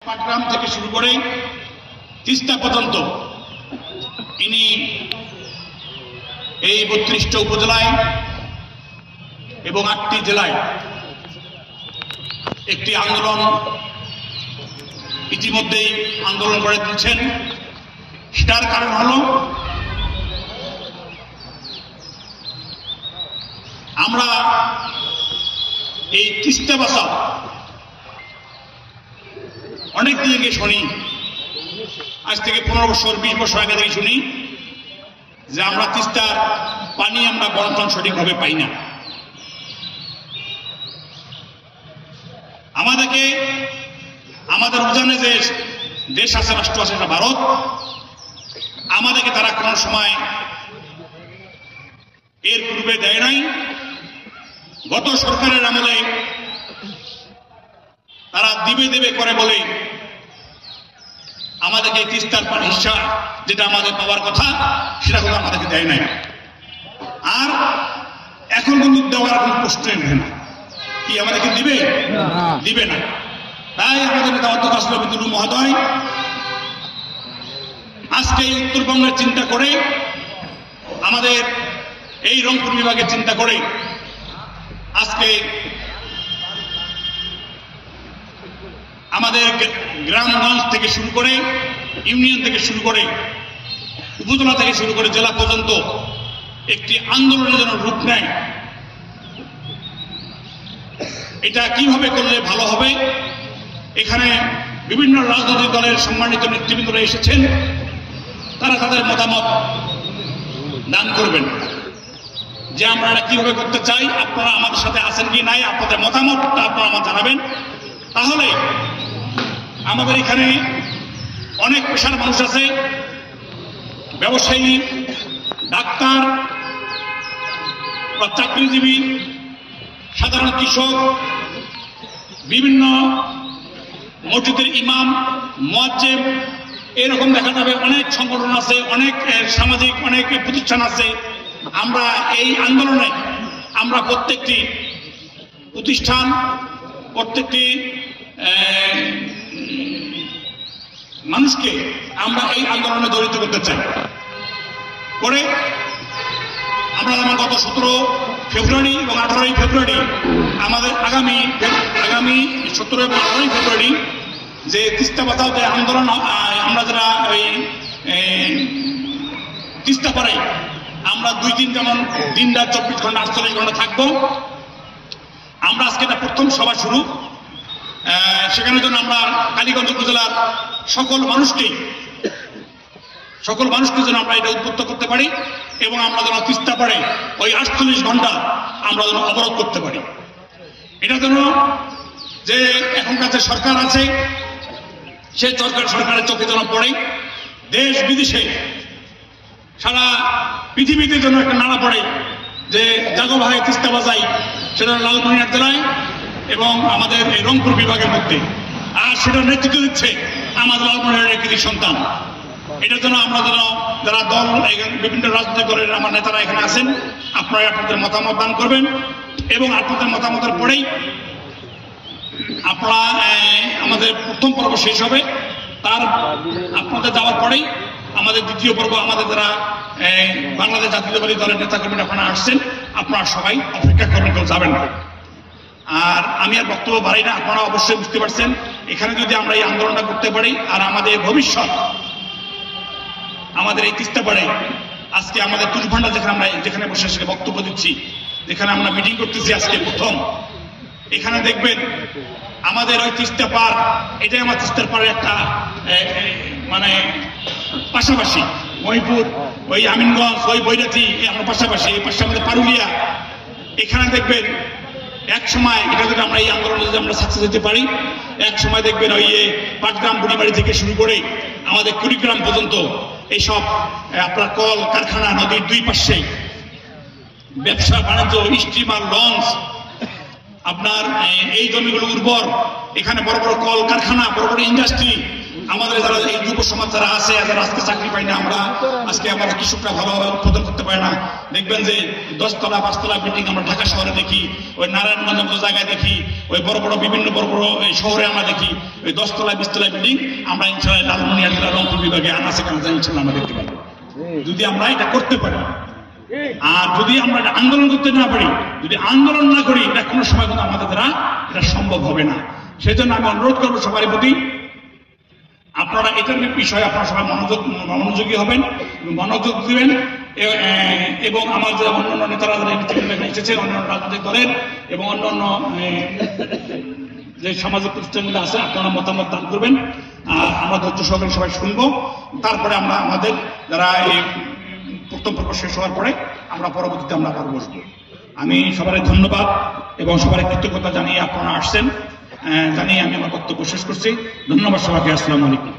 পাটগ্রাম থেকে শুরু করে তিস্তা পর্যন্ত ইনি এই ৩২টা উপজেলায় এবং ৮টি জেলায় একটি আন্দোলন ইতিমধ্যেই আন্দোলন করে দিচ্ছেন। সেটার কারণ হল আমরা এই তিস্তা বাঁচাও অনেক দিন থেকে শুনি, আজ থেকে ১৫ বছর ২০ বছর আগে থেকে শুনি যে আমরা তিস্তার পানি আমরা বন্টন সঠিকভাবে পাই না। আমাদেরকে আমাদের উজানে যে দেশ আছে, রাষ্ট্র আছে, সেটা ভারত, আমাদেরকে তারা কোন সময় এর পূর্বে দেয় নাই। গত সরকারের আমলে তারা দিবে দেবে করে বলে আমাদেরকে তিস্তার পানি হিস্সা যেটা আমাদের পাওয়ার কথা সেটা কোনো আমাদেরকে দেয় নাই। আর এখন কিন্তু দেওয়ার কোনো প্রশ্নই নেই না, কি আমাদেরকে দিবে? দিবে না। তাই আমাদের নেতা অধ্যক্ষ আসলাম মহোদয় আজকে এই উত্তরবঙ্গের চিন্তা করে, আমাদের এই রংপুর বিভাগের চিন্তা করে আজকে আমাদের গ্রামগঞ্জ থেকে শুরু করে, ইউনিয়ন থেকে শুরু করে, উপজেলা থেকে শুরু করে জেলা পর্যন্ত একটি আন্দোলনের জন্য রূপ নেয়। এটা কিভাবে করলে ভালো হবে, এখানে বিভিন্ন রাজনৈতিক দলের সম্মানিত নেতৃবৃন্দরা এসেছেন, তারা তাদের মতামত দান করবেন যে আমরা এটা কিভাবে করতে চাই। আপনারা আমাদের সাথে আছেন কি নাই, আপনাদের মতামতটা আপনারা আমার জানাবেন। তাহলে আমাদের এখানে অনেক পেশার মানুষ আছে, ব্যবসায়ী, ডাক্তার বা চাকরিজীবী, সাধারণ কৃষক, বিভিন্ন মসজিদের ইমাম, মুয়াজ্জিন, এরকম দেখা যাবে অনেক সংগঠন আছে, অনেক সামাজিক অনেক প্রতিষ্ঠান আছে। আমরা এই আন্দোলনে আমরা প্রত্যেকটি প্রতিষ্ঠান, প্রত্যেকটি মানুষকে আমরা এই আন্দোলনে জড়িত করতে চাই। করে আমরা যেমন গত ১৭ ফেব্রুয়ারি এবং ১৮ ফেব্রুয়ারি আমাদের আগামী ১৭ এবং ১৮ ফেব্রুয়ারি যে তিস্তা বাঁচাও যে আন্দোলন, আমরা যারা ওই তিস্তা পাড়াই আমরা ২ দিন যেমন দিন রাত ২৪ ঘন্টা ৪৮ ঘন্টা থাকবো। আমরা আজকে এটা প্রথম সভা শুরু, সেখানে জন্য আমরা কালীগঞ্জ উপজেলার সকল মানুষকে যেন আমরা এটা উদ্বুদ্ধ করতে পারি এবং আমরা যেন তিস্তা পাড়ে ওই ৪৮ ঘন্টা আমরা যেন অবরোধ করতে পারি। এটা যেন যে এখনকার যে সরকার আছে সে সরকারের চোখে যেন পড়ে, দেশ বিদেশে সারা পৃথিবীতে যেন একটা নাড়া পড়ে যে জাগো ভাই তিস্তা বাজাই, সেটা লালমনিরহাট জেলায় এবং আমাদের এই রংপুর বিভাগের মধ্যে। আর সেটা নেতৃত্ব দিচ্ছে আমাদের লালমনিরহাটের কৃতি সন্তান। এটার জন্য আমরা যেন যারা দল, বিভিন্ন রাজনৈতিক দলের আমার নেতারা এখানে আছেন, আপনারা আপনাদের মতামত দান করবেন এবং আপনাদের মতামতের পরেই আপনারা আমাদের প্রথম পর্ব শেষ হবে। তার আপনাদের যাওয়ার পরেই আমাদের দ্বিতীয় পর্ব, আমাদের যারা বাংলাদেশ জাতীয়তাবাদী দলের নেতাকর্মীরা আপনারা আসছেন, আপনারা সবাই অপেক্ষা করবেন, কেউ যাবেন না। আর আমি আর বক্তব্য বাড়াই না, আপনারা অবশ্যই বুঝতে পারছেন এখানে যদি আমরা এই আন্দোলনটা করতে পারি আর আমাদের ভবিষ্যৎ আমাদের এই তিস্তা পাড়ে আজকে আমাদের তুষভান্ডা যেখানে বসে সেখানে বক্তব্য দিচ্ছি, যেখানে আমরা মিটিং করতেছি আজকে প্রথম, এখানে দেখবেন আমাদের ওই তিস্তা পাড়, এটাই আমার তিস্তার পাড়ের একটা মানে পাশাপাশি মহিপুর, ওই আমিনগঞ্জ, ওই বৈরাতি, আমরা পাশাপাশি, এই পাশে আমাদের পারুলিয়া। এখানে দেখবেন এক সময় এটা যদি আমরা এই আন্দোলনে যদি আমরা সাকসেস হতে পারি, এক সময় দেখবেন ওই পাটগ্রাম বুড়িবাড়ি থেকে শুরু করে আমাদের কুড়িগ্রাম পর্যন্ত এইসব আপনার কল কারখানা, নদীর ২ পাশে ব্যবসা বাণিজ্য, স্টিমার, লঞ্চ, আপনার এই জমিগুলো উর্বর, এখানে বড় বড় কল কারখানা, বড় বড় ইন্ডাস্ট্রি, আমাদের যারা এই যুব সমাজ যারা আছে, যারা আজকে চাকরি পাই না, আমরা আজকে আমাদের কৃষকরা ভালোভাবে উৎপাদন করতে পারে না, দেখবেন যে 10তলা 5তলা বিল্ডিং আমরা ঢাকা শহরে দেখি, ওই নারায়ণগঞ্জ মতো জায়গায় দেখি, ওই বড় বড় বিভিন্ন বড় বড় এই শহরে আমরা দেখি ওই 10তলা 20তলা বিল্ডিং আমরা ইনশাআল্লাহ লালমনিরহাট জেলা রংপুর বিভাগে আনাচে কানাচে ইনশাআল্লাহ আমরা দেখতে পাবো, যদি আমরা এটা করতে পারি। আর যদি আমরা আন্দোলন করতে না পারি, যদি আন্দোলন না করি, এটা কোনো সময় কিন্তু আমাদের দ্বারা এটা সম্ভব হবে না। সেই জন্য আমি অনুরোধ করবো সবারই প্রতি, আপনারা এটার বিষয়ে আপনারা সবাই মনোযোগী হবেন, মনোযোগ দিবেন, এবং আমার যে অন্যান্য নেতারা এসেছেন অন্যান্য রাজনৈতিক দলের এবং অন্যান্য যে সামাজিক প্রতিষ্ঠানগুলো আছে, আপনারা মতামত দান করবেন। আর আমরা ধৈর্য সহকারে সবাই শুনবো, তারপরে আমরা আমাদের যারা এই প্রথম পর্ব শেষ হওয়ার পরে আমরা পরবর্তীতে আমরা আবার বসবো। আমি সবারই ধন্যবাদ এবং সবারই কৃতজ্ঞতা জানিয়ে আপনারা আসছেন জানিয়ে আমি আমার বক্তব্য শেষ করছি। ধন্যবাদ সবাইকে। আসসালামু আলাইকুম।